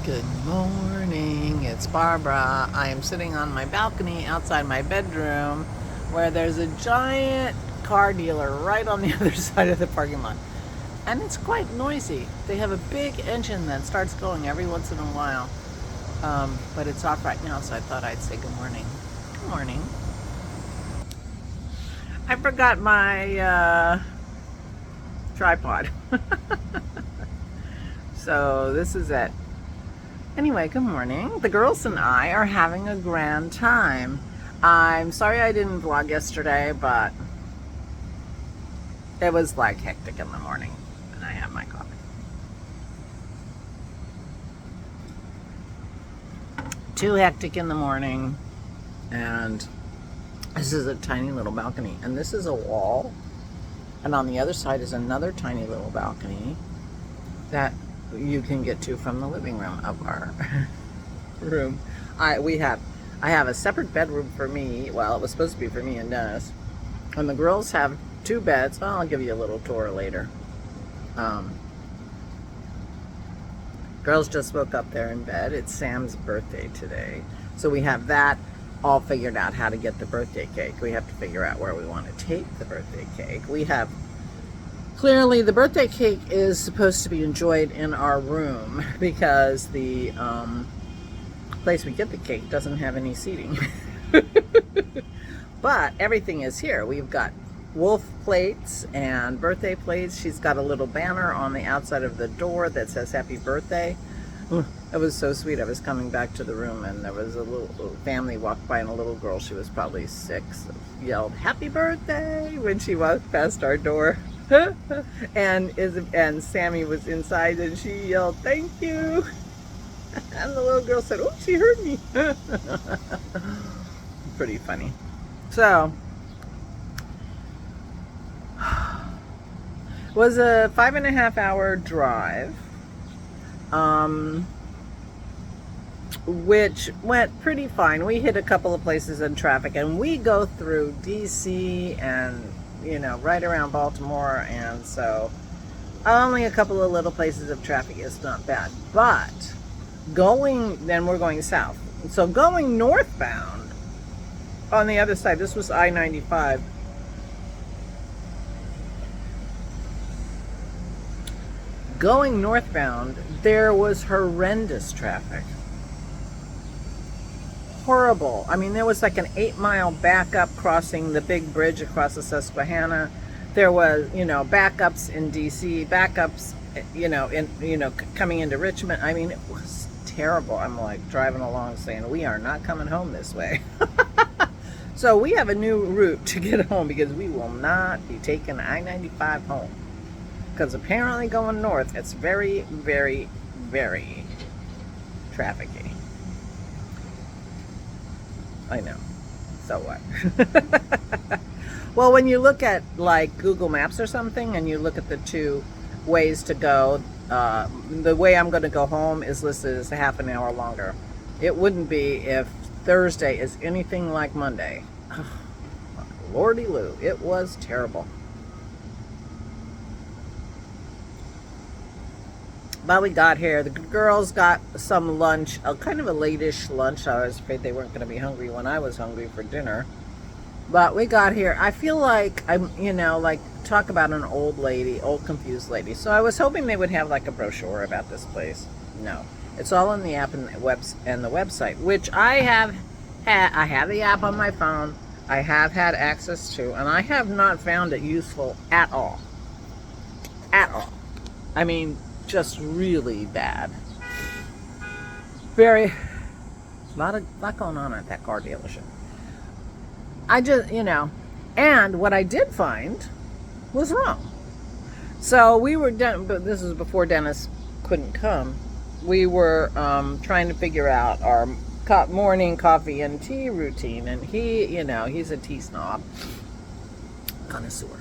Good morning, it's Barbara. I am sitting on my balcony outside my bedroom where there's a giant car dealer right on the other side of the parking lot. And it's quite noisy. They have a big engine that starts going every once in a while. But it's off right now, so I thought I'd say good morning. Good morning. I forgot my tripod. So this is it. Anyway, good morning. The girls and I are having a grand time. I'm sorry I didn't vlog yesterday, but it was like hectic in the morning and I have my coffee. Too hectic in the morning, and this is a tiny little balcony, and this is a wall, and on the other side is another tiny little balcony that you can get to from the living room of our room. I have a separate bedroom for me. Well, it was supposed to be for me and Dennis, and the girls have two beds. Well, I'll give you a little tour later. Girls just woke up there in bed. It's Sam's birthday today, so we have that all figured out, how to get the birthday cake. We have to figure out where we want to take the birthday cake. We have clearly, the birthday cake is supposed to be enjoyed in our room because the place we get the cake doesn't have any seating. But everything is here. We've got wolf plates and birthday plates. She's got a little banner on the outside of the door that says happy birthday. It was so sweet. I was coming back to the room and there was a little family walked by, and a little girl, she was probably 6, yelled happy birthday when she walked past our door. and Sammy was inside and she yelled thank you, and the little girl said, oh, she heard me. Pretty funny. So it was a 5.5 hour drive, which went pretty fine. We hit a couple of places in traffic, and we go through DC and right around Baltimore, and so only a couple of little places of traffic is not bad. But then we're going south. So going northbound on the other side, this was I-95. Going northbound, there was horrendous traffic. Horrible. I mean, there was like an 8-mile backup crossing the big bridge across the Susquehanna. There was, backups in DC, backups, coming into Richmond. I mean, it was terrible. I'm like driving along saying, we are not coming home this way. So we have a new route to get home, because we will not be taking I-95 home. Because apparently going north, it's very, very, very trafficy. I know. So what? Well, when you look at like Google Maps or something, and you look at the two ways to go, the way I'm going to go home is listed as a half an hour longer. It wouldn't be if Thursday is anything like Monday. Oh, Lordy Lou, it was terrible. But we got here. The girls got some lunch, kind of a late-ish lunch. I was afraid they weren't going to be hungry when I was hungry for dinner. But we got here. I feel like I'm, like, talk about an old lady, old confused lady. So I was hoping they would have like a brochure about this place. No, it's all in the app and the website, which I have the app on my phone. I have had access to, and I have not found it useful at all. At all. I mean, just really bad. Very, lot going on at that car dealership. I just, and what I did find was wrong. So we were done, but this was before Dennis couldn't come. We were trying to figure out our morning coffee and tea routine, and he, he's a tea snob, connoisseur.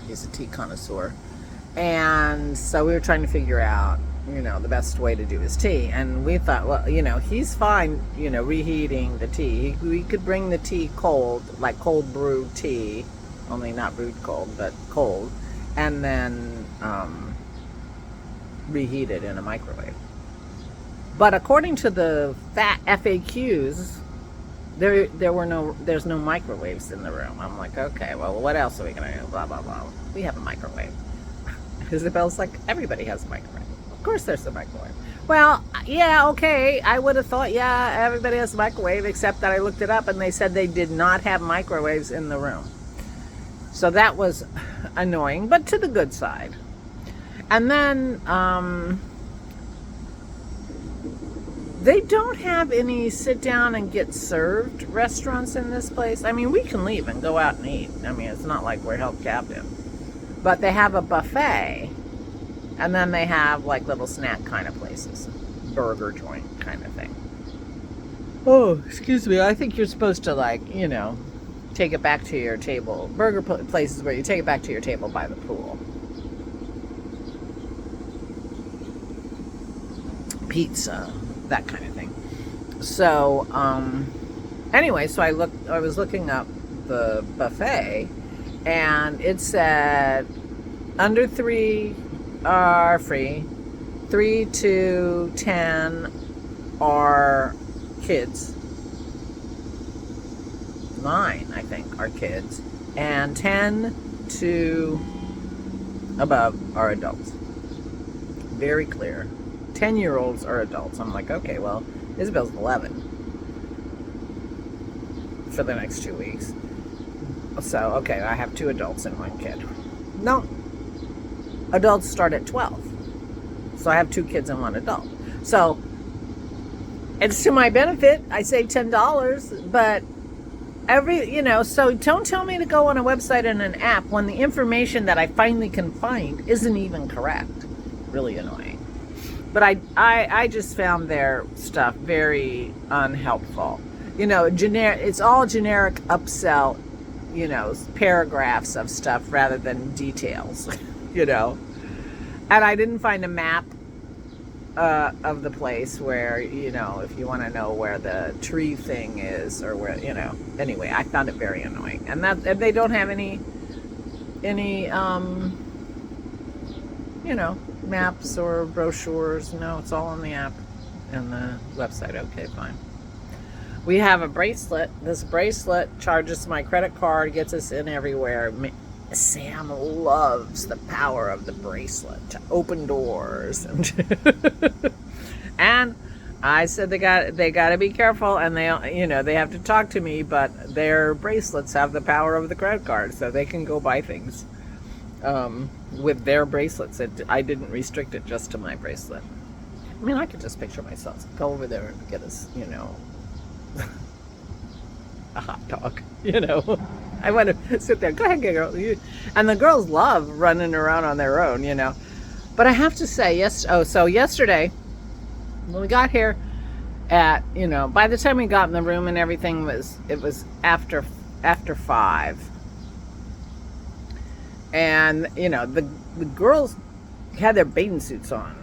He's a tea connoisseur. And so we were trying to figure out, the best way to do his tea. And we thought, well, he's fine, reheating the tea. We could bring the tea cold, like cold brewed tea, only not brewed cold, but cold, and then reheat it in a microwave. But according to the FAQs, there's no microwaves in the room. I'm like, okay, well, what else are we gonna do? Blah blah blah. We have a microwave. Isabel's like, everybody has a microwave. Of course, there's a microwave. Well, yeah, okay. I would have thought, yeah, everybody has a microwave, except that I looked it up and they said they did not have microwaves in the room. So that was annoying, but to the good side. And then they don't have any sit down and get served restaurants in this place. I mean, we can leave and go out and eat. I mean, it's not like we're held captive. But they have a buffet, and then they have like little snack kind of places, burger joint kind of thing. Oh, excuse me. I think you're supposed to, like, you know, take it back to your table. Burger places where you take it back to your table by the pool. Pizza, that kind of thing. So, anyway, so I was looking up the buffet, and it said under 3 are free, 3 to 10 are kids, 9 I think are kids, and 10 to above are adults. Very clear. 10-year-olds are adults. I'm like, okay, well, Isabel's 11 for the next 2 weeks. So, okay, I have 2 adults and 1 kid. No, adults start at 12. So I have 2 kids and 1 adult. So it's to my benefit. I save $10, but so don't tell me to go on a website and an app when the information that I finally can find isn't even correct. Really annoying. But I just found their stuff very unhelpful. You know, it's all generic upsell, you know, paragraphs of stuff rather than details, you know. And I didn't find a map of the place where, you know, if you want to know where the tree thing is or where, you know. Anyway, I found it very annoying. And they don't have any you know, maps or brochures. No, it's all on the app and the website. Okay, fine. We have a bracelet. This bracelet charges my credit card, gets us in everywhere. Sam loves the power of the bracelet to open doors. And I said they got to be careful, and they have to talk to me, but their bracelets have the power of the credit card, so they can go buy things with their bracelets. I didn't restrict it just to my bracelet. I mean, I could just picture myself go over there and get us, you know, a hot dog, you know. I want to sit there. Go ahead, girl. And the girls love running around on their own, you know. But I have to say, so yesterday, when we got here at, you know, by the time we got in the room and everything, it was after 5. And, you know, the girls had their bathing suits on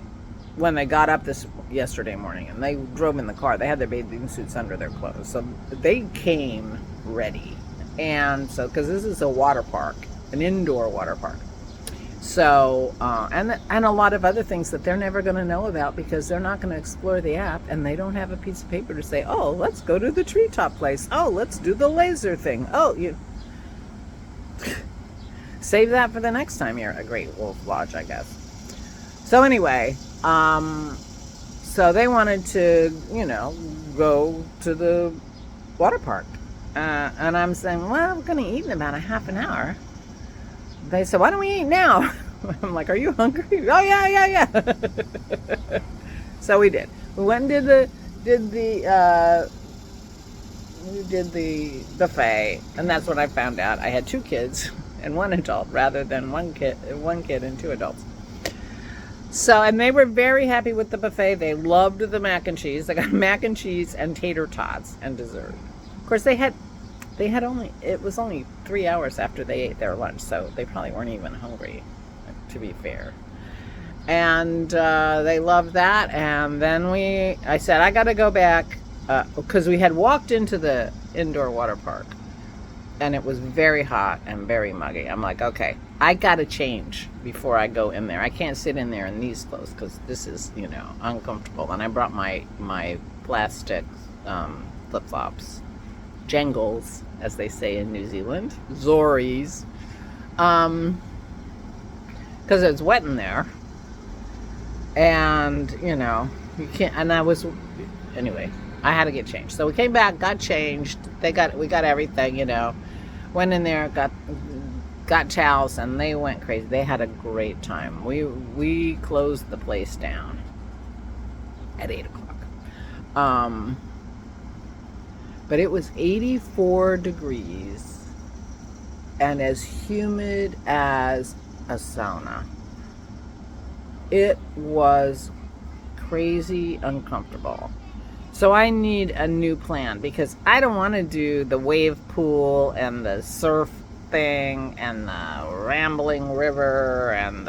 when they got up yesterday morning, and they drove in the car. They had their bathing suits under their clothes. So they came ready. And so, because this is a water park, an indoor water park. So, and a lot of other things that they're never going to know about because they're not going to explore the app, and they don't have a piece of paper to say, oh, let's go to the treetop place. Oh, let's do the laser thing. Oh, you... Save that for the next time you're at a Great Wolf Lodge, I guess. So anyway, so they wanted to, you know, go to the water park. And I'm saying, well, we're going to eat in about a half an hour. They said, why don't we eat now? I'm like, are you hungry? Oh, yeah. So we did. We went and did the buffet, and that's what I found out. I had 2 kids and 1 adult rather than 1 kid and 2 adults. So, and they were very happy with the buffet. They loved the mac and cheese. They got mac and cheese and tater tots and dessert. Of course, it was only 3 hours after they ate their lunch, so they probably weren't even hungry, to be fair. And they loved that. And then I said, I got to go back, because we had walked into the indoor water park, and it was very hot and very muggy. I'm like, okay, I gotta change before I go in there. I can't sit in there in these clothes because this is, uncomfortable. And I brought my plastic flip-flops, jangles, as they say in New Zealand, Zoris, because it's wet in there, and you can't. And anyway, I had to get changed. So we came back, got changed. We got everything, went in there, got towels, and they went crazy. They had a great time. We closed the place down at 8:00. But it was 84 degrees and as humid as a sauna. It was crazy uncomfortable. So I need a new plan because I don't want to do the wave pool and the surf thing and the rambling river and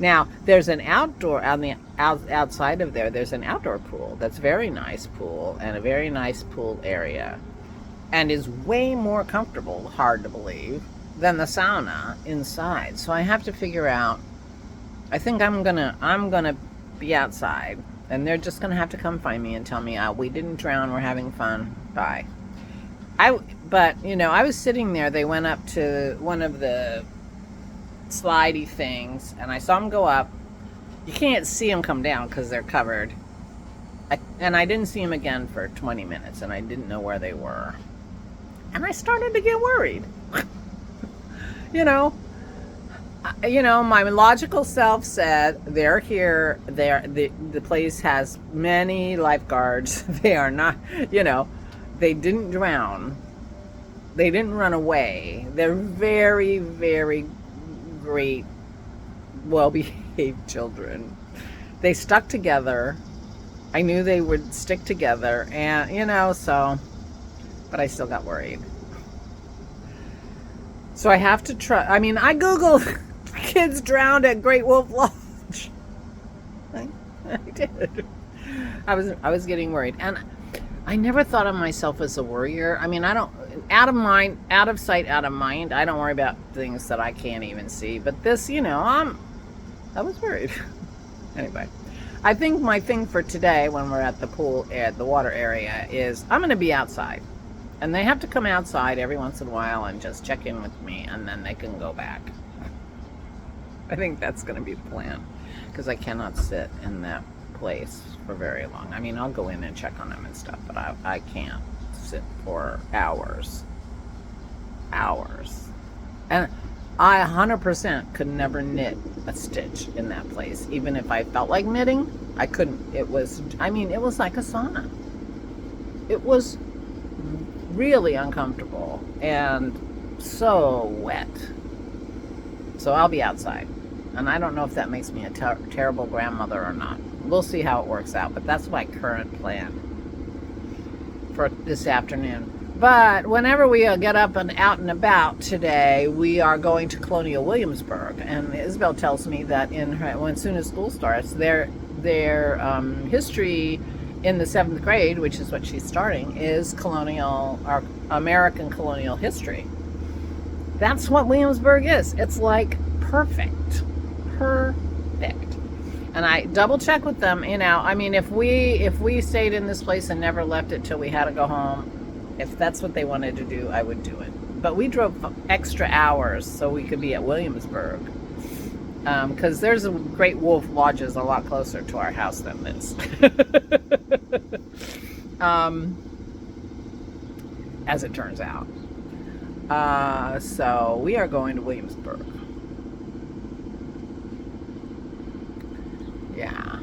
Now, there's an outdoor, outside of there's an outdoor pool that's a very nice pool and a very nice pool area and is way more comfortable, hard to believe, than the sauna inside. So I have to figure out, I think I'm gonna be outside and they're just gonna have to come find me and tell me, we didn't drown, we're having fun, bye. But I was sitting there, they went up to one of the slidey things and I saw them go up. You can't see them come down because they're covered. And I didn't see them again for 20 minutes and I didn't know where they were. And I started to get worried. My logical self said, they're here, the place has many lifeguards. They are not, they didn't drown. They didn't run away. They're very, very great, well-behaved children. They stuck together. I knew they would stick together, and but I still got worried. So I have to try. I Googled kids drowned at Great Wolf Lodge. I did. I was getting worried, and I never thought of myself as a worrier. I don't, out of sight, out of mind. I don't worry about things that I can't even see. But this, I was worried. Anyway, I think my thing for today when we're at the pool, at the water area, is I'm going to be outside. And they have to come outside every once in a while and just check in with me, and then they can go back. I think that's going to be the plan, because I cannot sit in that place for very long. I'll go in and check on them and stuff, but I can't sit for hours. And I 100% could never knit a stitch in that place. Even if I felt like knitting, I couldn't. It was like a sauna. It was really uncomfortable and so wet. So I'll be outside. And I don't know if that makes me a terrible grandmother or not. We'll see how it works out, but that's my current plan for this afternoon. But whenever we get up and out and about today, we are going to Colonial Williamsburg. And Isabel tells me that as soon as school starts, their history in the 7th grade, which is what she's starting, is American colonial history. That's what Williamsburg is. It's like perfect. And I double check with them, if we stayed in this place and never left it till we had to go home, if that's what they wanted to do, I would do it. But we drove extra hours so we could be at Williamsburg. Because there's a Great Wolf Lodges a lot closer to our house than this. As it turns out. So we are going to Williamsburg. Yeah.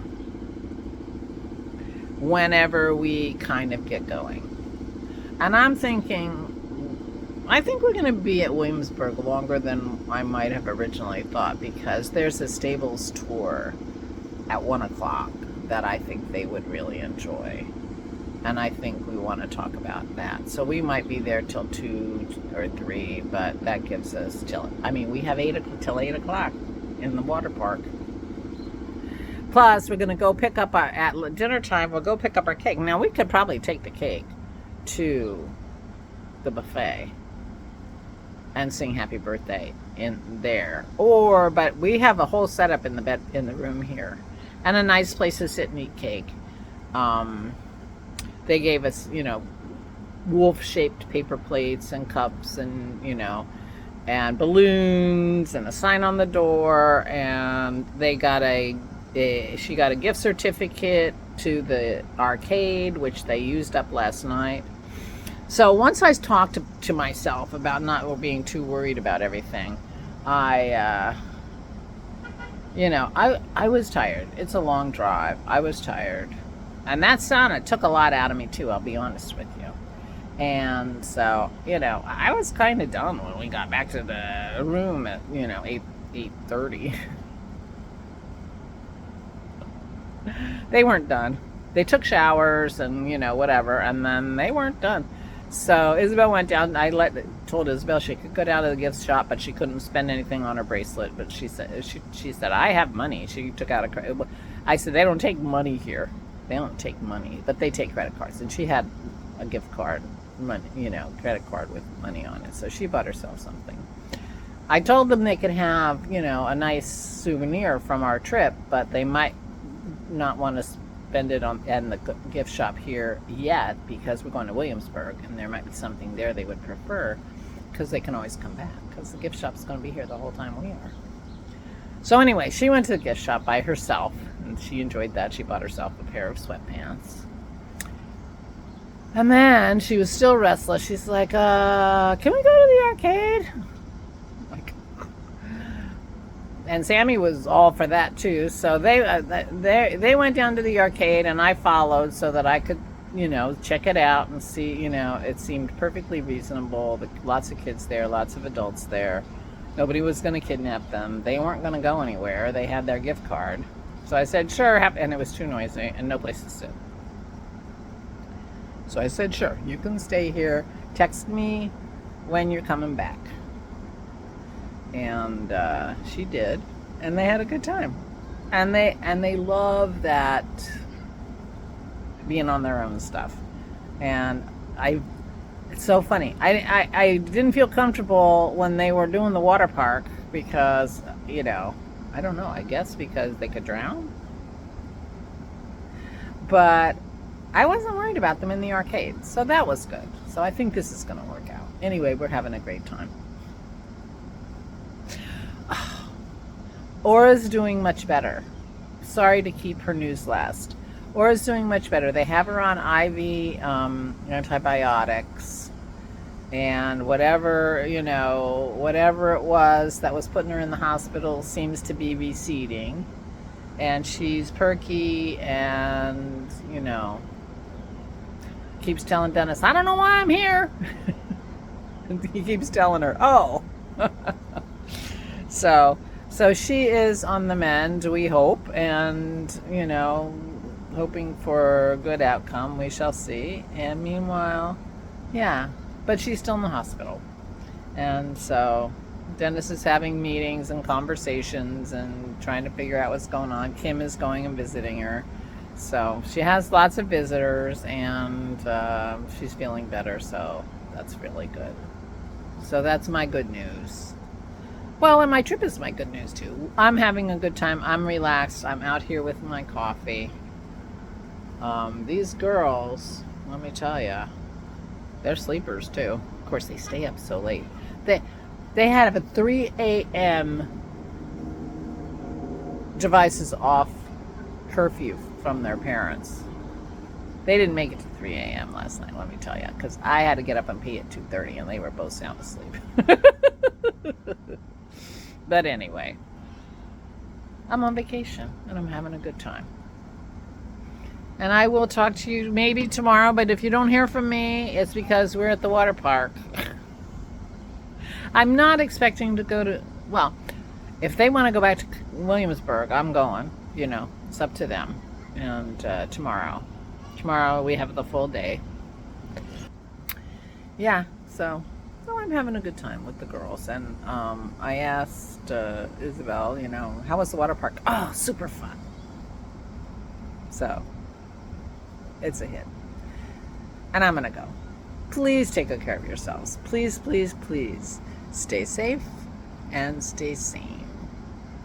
Whenever we kind of get going. And I'm thinking, I think we're going to be at Williamsburg longer than I might have originally thought, because there's a stables tour at 1 o'clock that I think they would really enjoy. And I think we want to talk about that. So we might be there till 2 or 3, but that gives us we have till 8 o'clock in the water park. Plus, we're going to go pick up at dinner time, we'll go pick up our cake. Now, we could probably take the cake to the buffet. and sing happy birthday in there. But we have a whole setup in the room here, and a nice place to sit and eat cake. They gave us, wolf-shaped paper plates and cups, and and balloons and a sign on the door, and they got she got a gift certificate to the arcade, which they used up last night. So once I talked to myself about not being too worried about everything, I was tired. It's a long drive. I was tired. And that sauna took a lot out of me too, I'll be honest with you. And so, I was kind of done when we got back to the room at, 8:30. They weren't done. They took showers and, whatever, and then they weren't done. So Isabel went down. I told Isabel she could go down to the gift shop, but she couldn't spend anything on her bracelet. But she said, I have money. She took out a credit. I said, they don't take money here. They don't take money, but they take credit cards. And she had a gift card, money, credit card with money on it. So she bought herself something. I told them they could have, a nice souvenir from our trip, but they might not want to spend it in the gift shop here yet, because we're going to Williamsburg, and there might be something there they would prefer, because they can always come back, because the gift shop's going to be here the whole time we are. So anyway, she went to the gift shop by herself, and she enjoyed that. She bought herself a pair of sweatpants. And then she was still restless. She's like, can we go to the arcade? And Sammy was all for that too. So they went down to the arcade, and I followed so that I could, check it out and see. It seemed perfectly reasonable. Lots of kids there, lots of adults there. Nobody was going to kidnap them. They weren't going to go anywhere. They had their gift card. So I said, sure. And it was too noisy and no place to sit. So I said, sure, you can stay here. Text me when you're coming back. And she did. And they had a good time. And they love that being on their own stuff. And it's so funny. I didn't feel comfortable when they were doing the water park because, I don't know, I guess because they could drown. But I wasn't worried about them in the arcade, so that was good. So I think this is going to work out. Anyway, we're having a great time. Aura's doing much better. Sorry to keep her news last. Aura's doing much better. They have her on IV antibiotics, and whatever it was that was putting her in the hospital seems to be receding, and she's perky, and keeps telling Dennis, I don't know why I'm here. He keeps telling her, oh. So she is on the mend, we hope, and hoping for a good outcome. We shall see. And meanwhile, but she's still in the hospital. And so Dennis is having meetings and conversations and trying to figure out what's going on. Kim is going and visiting her. So she has lots of visitors, and she's feeling better, so that's really good. So that's my good news. Well, and my trip is my good news too. I'm having a good time. I'm relaxed. I'm out here with my coffee. These girls, let me tell you, they're sleepers too. Of course, they stay up so late. They had a 3 a.m. devices off curfew from their parents. They didn't make it to 3 a.m. last night, let me tell you, because I had to get up and pee at 2:30, and they were both sound asleep. But anyway, I'm on vacation, and I'm having a good time. And I will talk to you maybe tomorrow, but if you don't hear from me, it's because we're at the water park. I'm not expecting to go to, well, if they want to go back to Williamsburg, I'm going, it's up to them. And tomorrow we have the full day. Yeah, so I'm having a good time with the girls. And I asked Isabel, how was the water park? Oh, super fun. So it's a hit. And I'm going to go. Please take good care of yourselves. Please, please, please. Stay safe and stay sane.